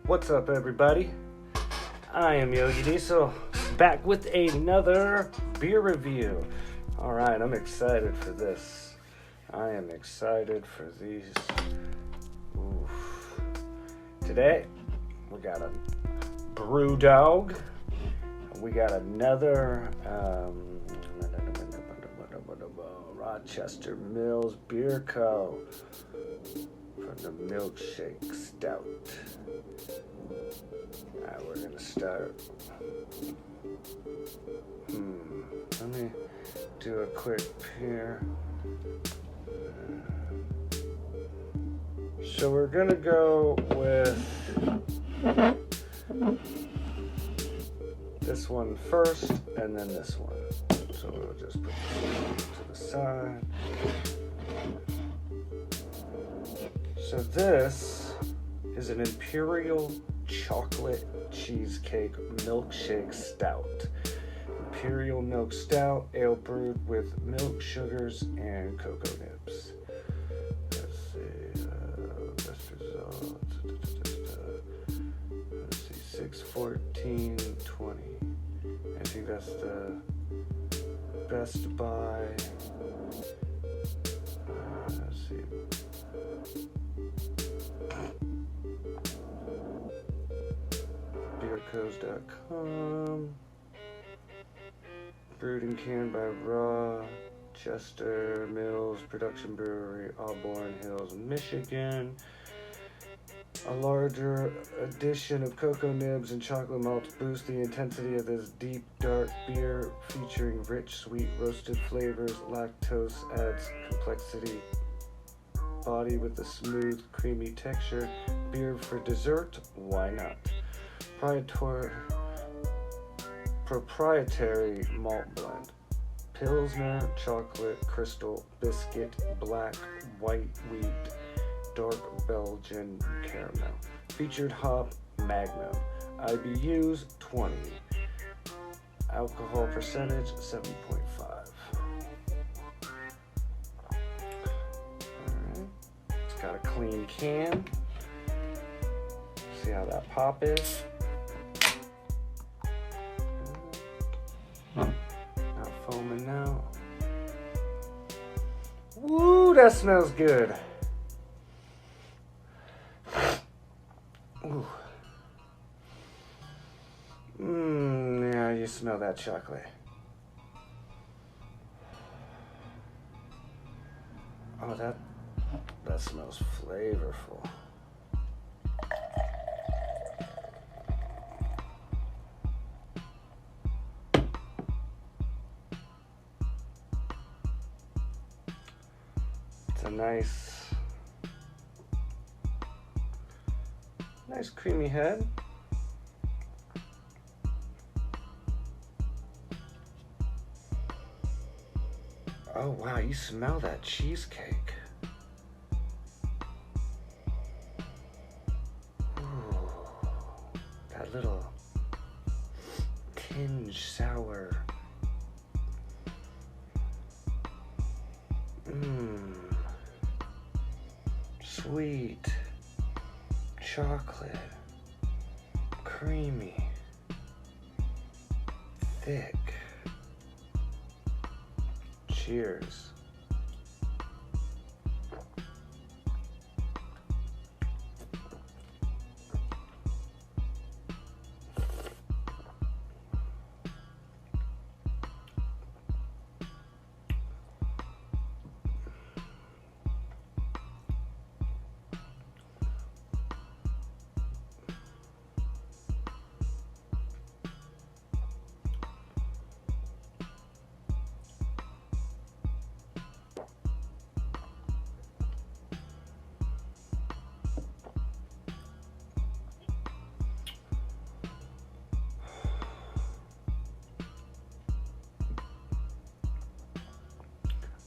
What's up, everybody? I am Yogi Diesel, back with another beer review. Alright, I'm excited for this. I am excited for these. Oof. Today, we got a Brewdog. We got another Rochester Mills Beer Co. from the Milkshake Stout. Alright, we're gonna start. Let me do a quick here. So we're gonna go with this one first, and then this one. So we'll just put this one to the side. So this is an Imperial Chocolate Cheesecake Milkshake Stout. Imperial Milk Stout, ale brewed with milk, sugars, and cocoa nibs. Let's see, best results. Let's see, 6/14/20. I think that's the best by. Let's see. Beercos.com. Brewed and canned by Rochester Mills Production Brewery, Auburn Hills, Michigan. A larger addition of cocoa nibs and chocolate malts boosts the intensity of this deep, dark beer, featuring rich, sweet, roasted flavors. Lactose adds complexity. Body with a smooth, creamy texture. Beer for dessert? Why not? Proprietary malt blend. Pilsner, chocolate, crystal, biscuit, black, white wheat, dark Belgian caramel. Featured hop, Magnum. IBUs, 20. Alcohol percentage, 7.5. Alright. It's got a clean can. See how that pop is. Not foaming now. Woo, that smells good. Ooh. Yeah, you smell that chocolate. Oh, that smells flavorful. It's a nice creamy head. Oh wow, you smell that cheesecake. Ooh, that little tinge sour. Sweet, chocolate, creamy, thick. Cheers.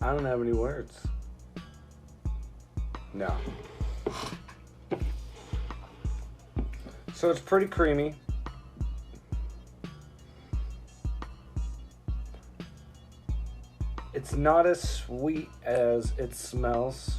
I don't have any words. No. So it's pretty creamy. It's not as sweet as it smells.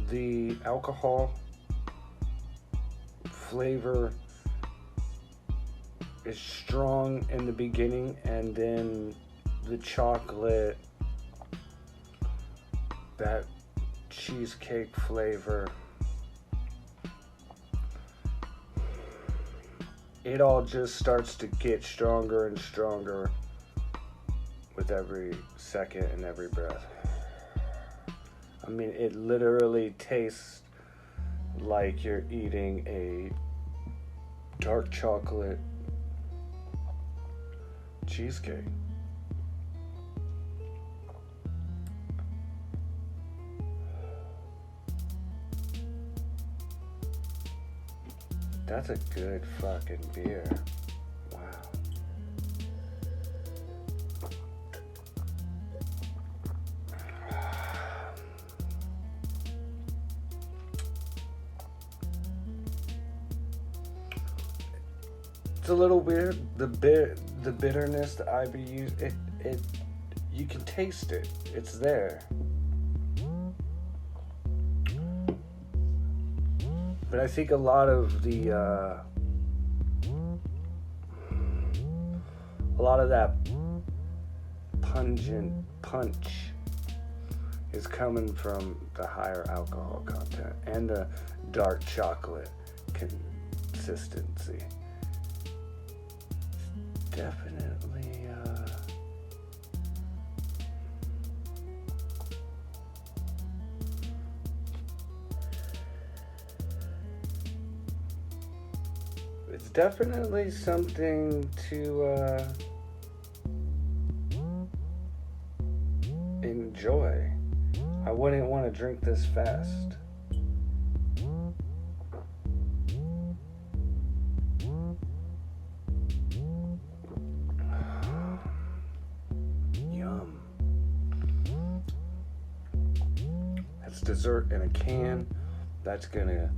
the alcohol flavor is strong in the beginning, and then the chocolate, that cheesecake flavor, it all just starts to get stronger and stronger with every second and every breath. I mean, it literally tastes like you're eating a dark chocolate cheesecake. That's a good fucking beer. Wow. It's a little weird. The bitterness, the IBU, it you can taste it. It's there. But I think a lot of that pungent punch is coming from the higher alcohol content and the dark chocolate consistency. Definitely it's definitely something to enjoy. I wouldn't want to drink this fast. Yum. That's dessert in a can. That's gonna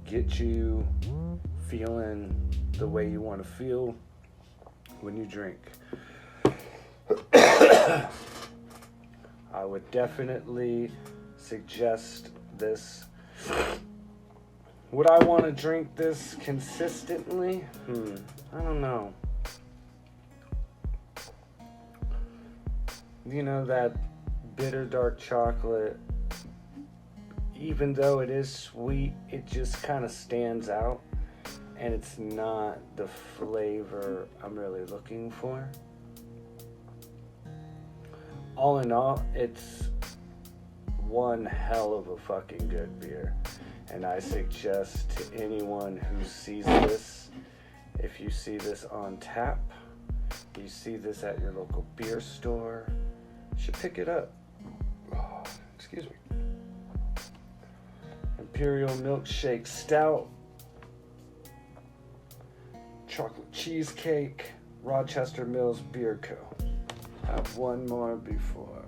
get you feeling the way you want to feel when you drink. I would definitely suggest this. Would I want to drink this consistently? I don't know. You know, that bitter dark chocolate, even though it is sweet, it just kind of stands out. And it's not the flavor I'm really looking for. All in all, it's one hell of a fucking good beer. And I suggest to anyone who sees this, if you see this on tap, you see this at your local beer store, you should pick it up. Oh, excuse me. Imperial Milkshake Stout. Chocolate cheesecake, Rochester Mills Beer Co. Have one more before.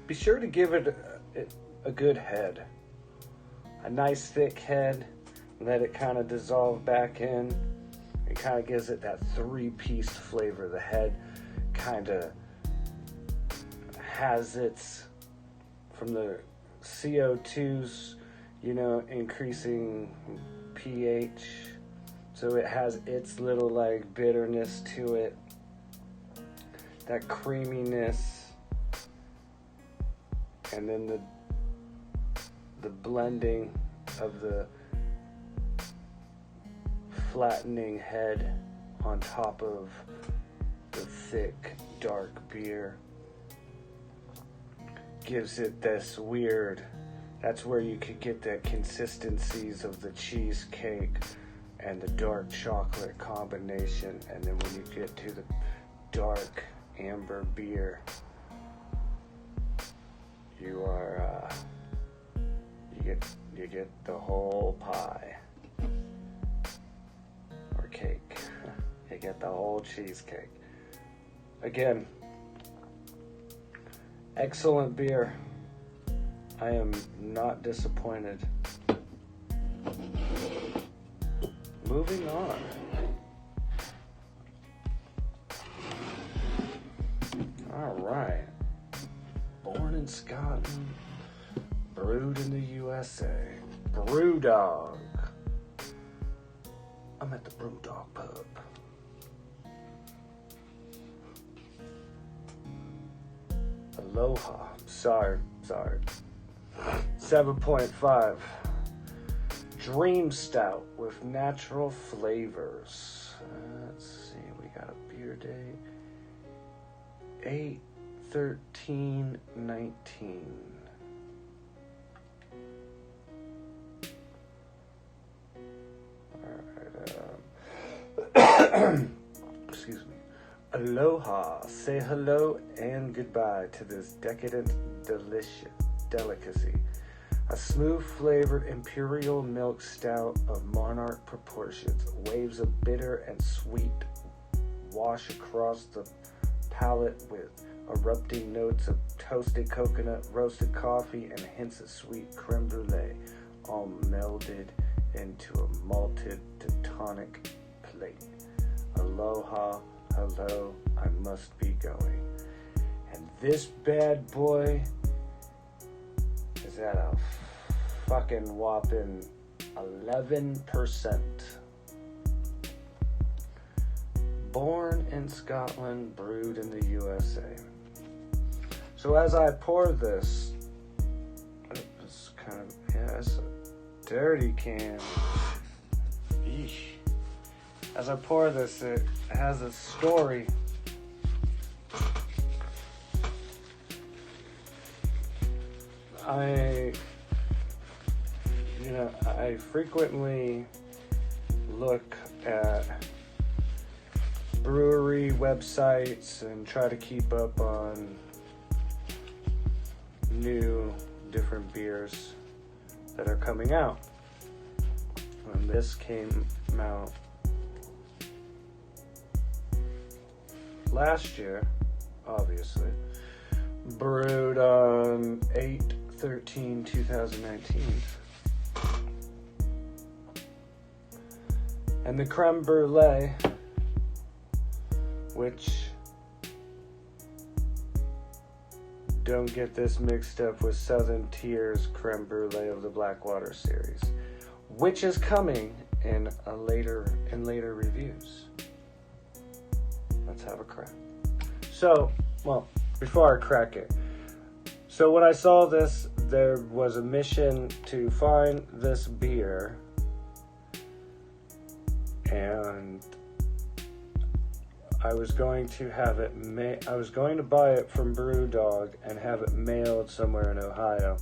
Be sure to give it a good head. A nice thick head. Let it kind of dissolve back in. It kind of gives it that three-piece flavor. The head kind of has its, from the CO2s, you know, increasing pH. So it has its little like bitterness to it. That creaminess. And then the blending of the flattening head on top of the thick dark beer gives it this weird, that's where you could get the consistencies of the cheesecake and the dark chocolate combination. And then when you get to the dark amber beer, you are you get the whole pie. Cake. You get the whole cheesecake. Again, excellent beer. I am not disappointed. Moving on. Alright. Born in Scotland, brewed in the USA. Brewdog. I'm at the Brewdog pub. Aloha. Sorry. 7.5. Dream Stout with natural flavors. Let's see, we got a beer date. 8/13/19. Alright, excuse me. Aloha. Say hello and goodbye to this decadent delicacy. A smooth-flavored imperial milk stout of monarch proportions. Waves of bitter and sweet wash across the palate with erupting notes of toasted coconut, roasted coffee, and hints of sweet creme brulee, all melded into a malted to tonic plate. Aloha, hello, I must be going. And this bad boy is at a fucking whopping 11%. Born in Scotland, brewed in the USA. So as I pour this, it's kind of, it's a dirty can. Eesh. As I pour this, it has a story. I frequently look at brewery websites and try to keep up on new different beers that are coming out. And this came out last year, obviously, brewed on 8/13/2019. And the creme brulee, which, don't get this mixed up with Southern Tier's creme brulee of the Blackwater series, which is coming in later reviews. Let's have a crack. So, well, before I crack it, so when I saw this, there was a mission to find this beer, and I was going to have it I was going to buy it from Brewdog and have it mailed somewhere in Ohio,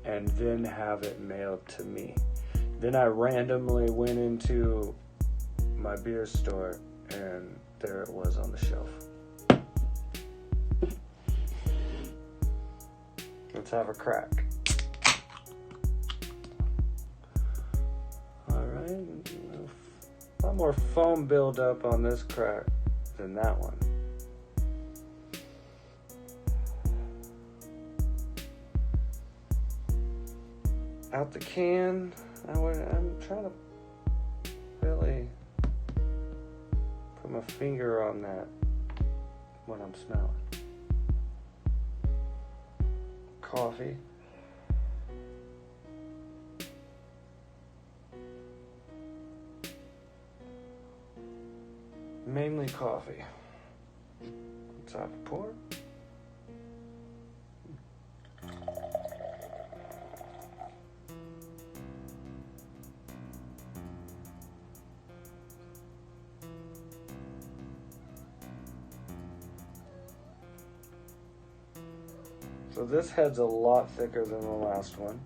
and then have it mailed to me. Then I randomly went into my beer store, and there it was on the shelf. Let's have a crack. Alright, a lot more foam buildup on this crack than that one. Out the can, I'm trying to really put my finger on that, what I'm smelling. Coffee. Mainly coffee. Let's have a pour. So this head's a lot thicker than the last one.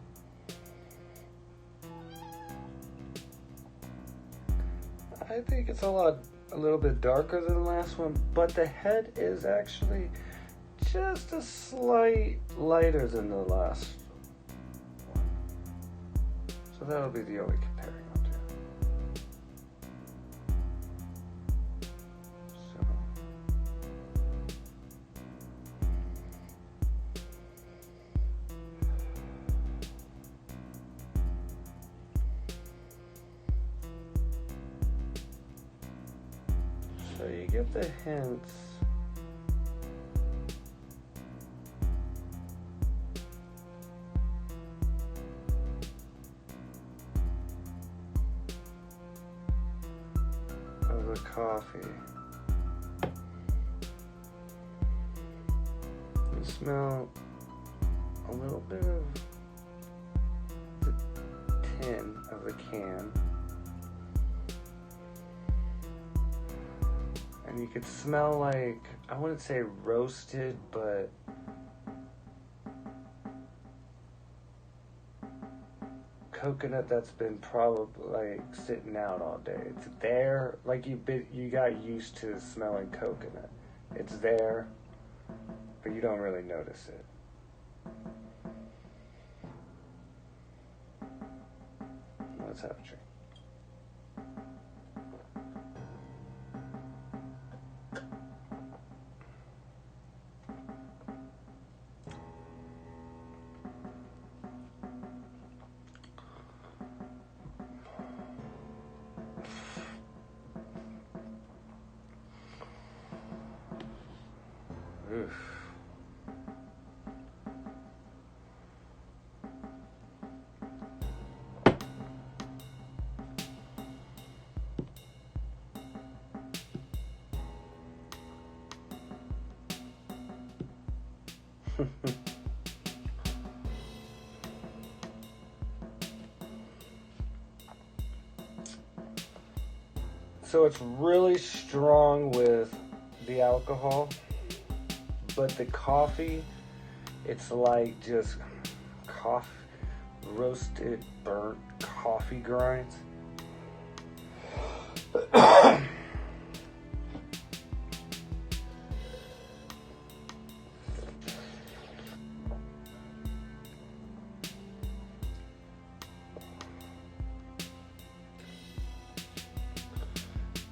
I think it's a little bit darker than the last one, but the head is actually just a slight lighter than the last one. So that'll be the only comparing I'll do. So So you get the hints. Of the coffee. You smell a little bit of the tin of the can. And you could smell like, I wouldn't say roasted, but coconut that's been probably like sitting out all day. It's there, like you got used to smelling coconut. It's there, but you don't really notice it. Let's have a drink. Oof. So it's really strong with the alcohol, but the coffee, it's like just roasted, burnt coffee grinds.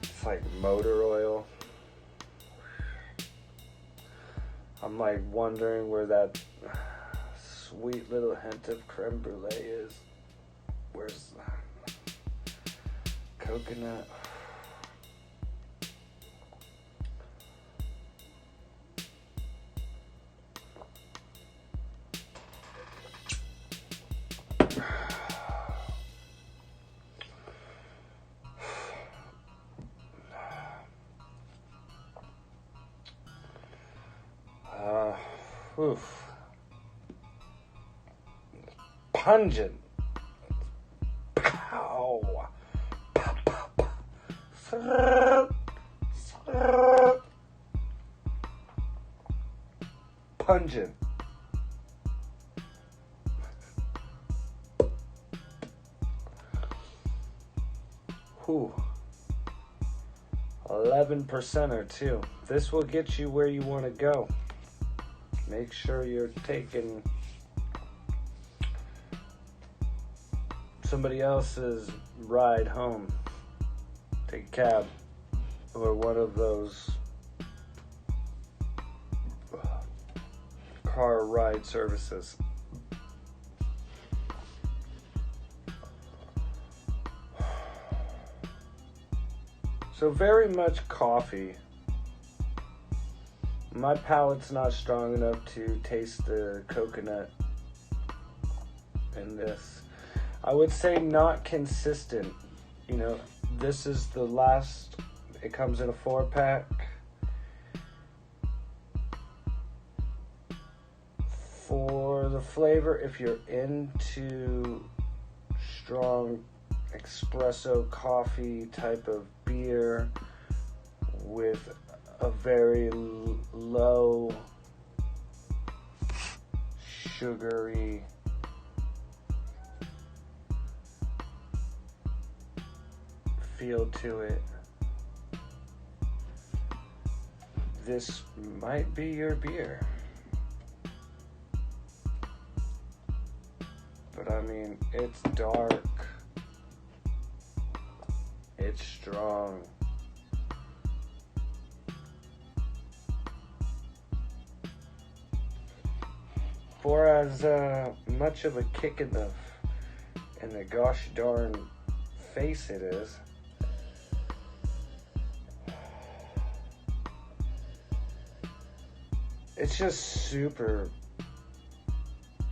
It's like motor oil. I'm like wondering where that sweet little hint of creme brulee is. Where's coconut? Oof. Pungent. Pow. Pa, pa, pa. Pungent. Whew. 11% too. This will get you where you want to go. Make sure you're taking somebody else's ride home. Take a cab or one of those car ride services. So very much coffee. My palate's not strong enough to taste the coconut in this. I would say not consistent. You know, this is the last, it comes in a 4-pack. For the flavor, if you're into strong espresso coffee type of beer with a very low sugary feel to it, this might be your beer. But I mean, it's dark, it's strong. For as much of a kick in the gosh darn face it is, it's just super,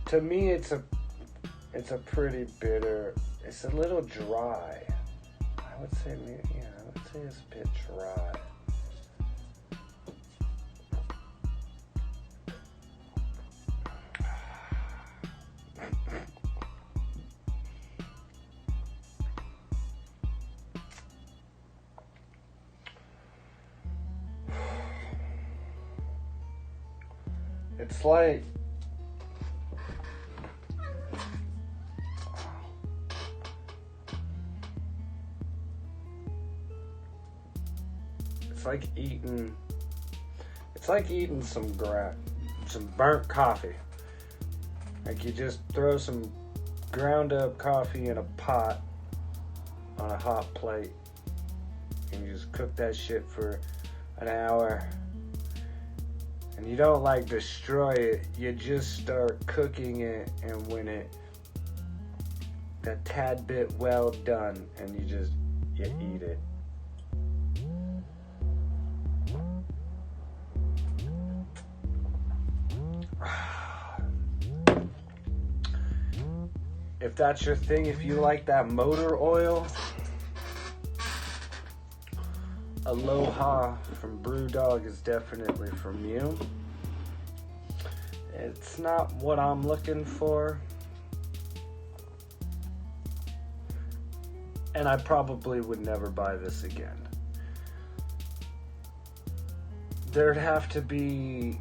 to me it's a pretty bitter. It's a little dry. I would say it's a bit dry. It's like it's like eating some burnt coffee. Like you just throw some ground up coffee in a pot on a hot plate and you just cook that shit for an hour. And you don't like destroy it, you just start cooking it, and when it a tad bit well done, and you eat it. If that's your thing, if you like that motor oil, Aloha from Brewdog is definitely from you. It's not what I'm looking for, and I probably would never buy this again. There'd have to be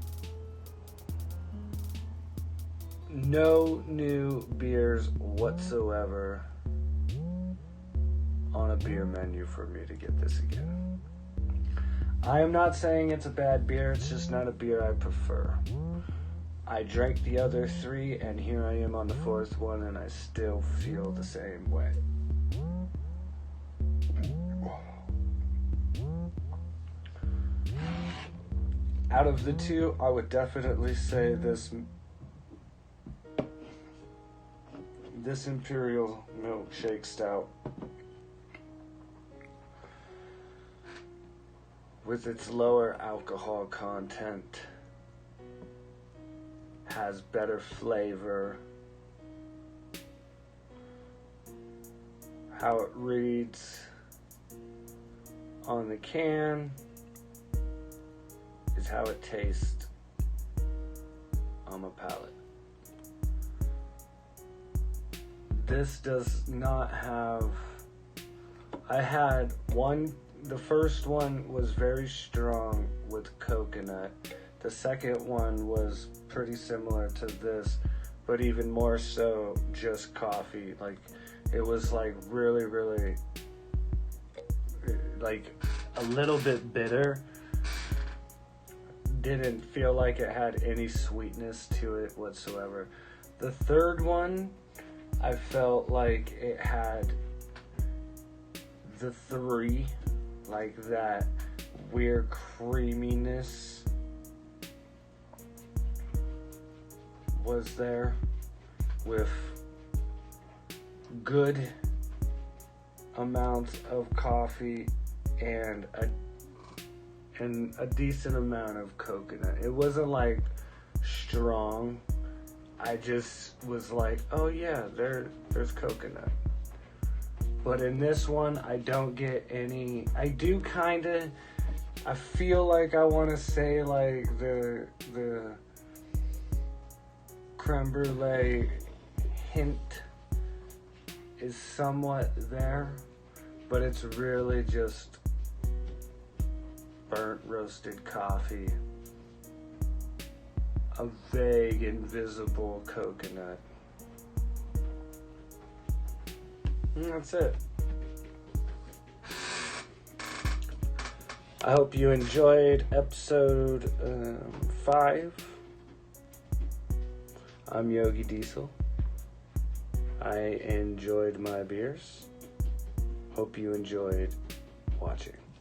no new beers whatsoever on a beer menu for me to get this again. I am not saying it's a bad beer, it's just not a beer I prefer. I drank the other three, and here I am on the fourth one, and I still feel the same way. Out of the two, I would definitely say this Imperial Milkshake Stout, with its lower alcohol content, has better flavor. How it reads on the can is how it tastes on my palate. This does not have... I had one... The first one was very strong with coconut. The second one was pretty similar to this, but even more so just coffee. Like, it was like really, really, like a little bit bitter. Didn't feel like it had any sweetness to it whatsoever. The third one, I felt like it had the three, like that weird creaminess was there, with good amounts of coffee and a decent amount of coconut. It wasn't like strong. I just was like, oh yeah, there's coconut. But in this one, I don't get any. I do kind of. I feel like I want to say like the creme brulee hint is somewhat there, but it's really just burnt roasted coffee, a vague invisible coconut. And that's it. I hope you enjoyed episode 5. I'm Yogi Diesel. I enjoyed my beers. Hope you enjoyed watching.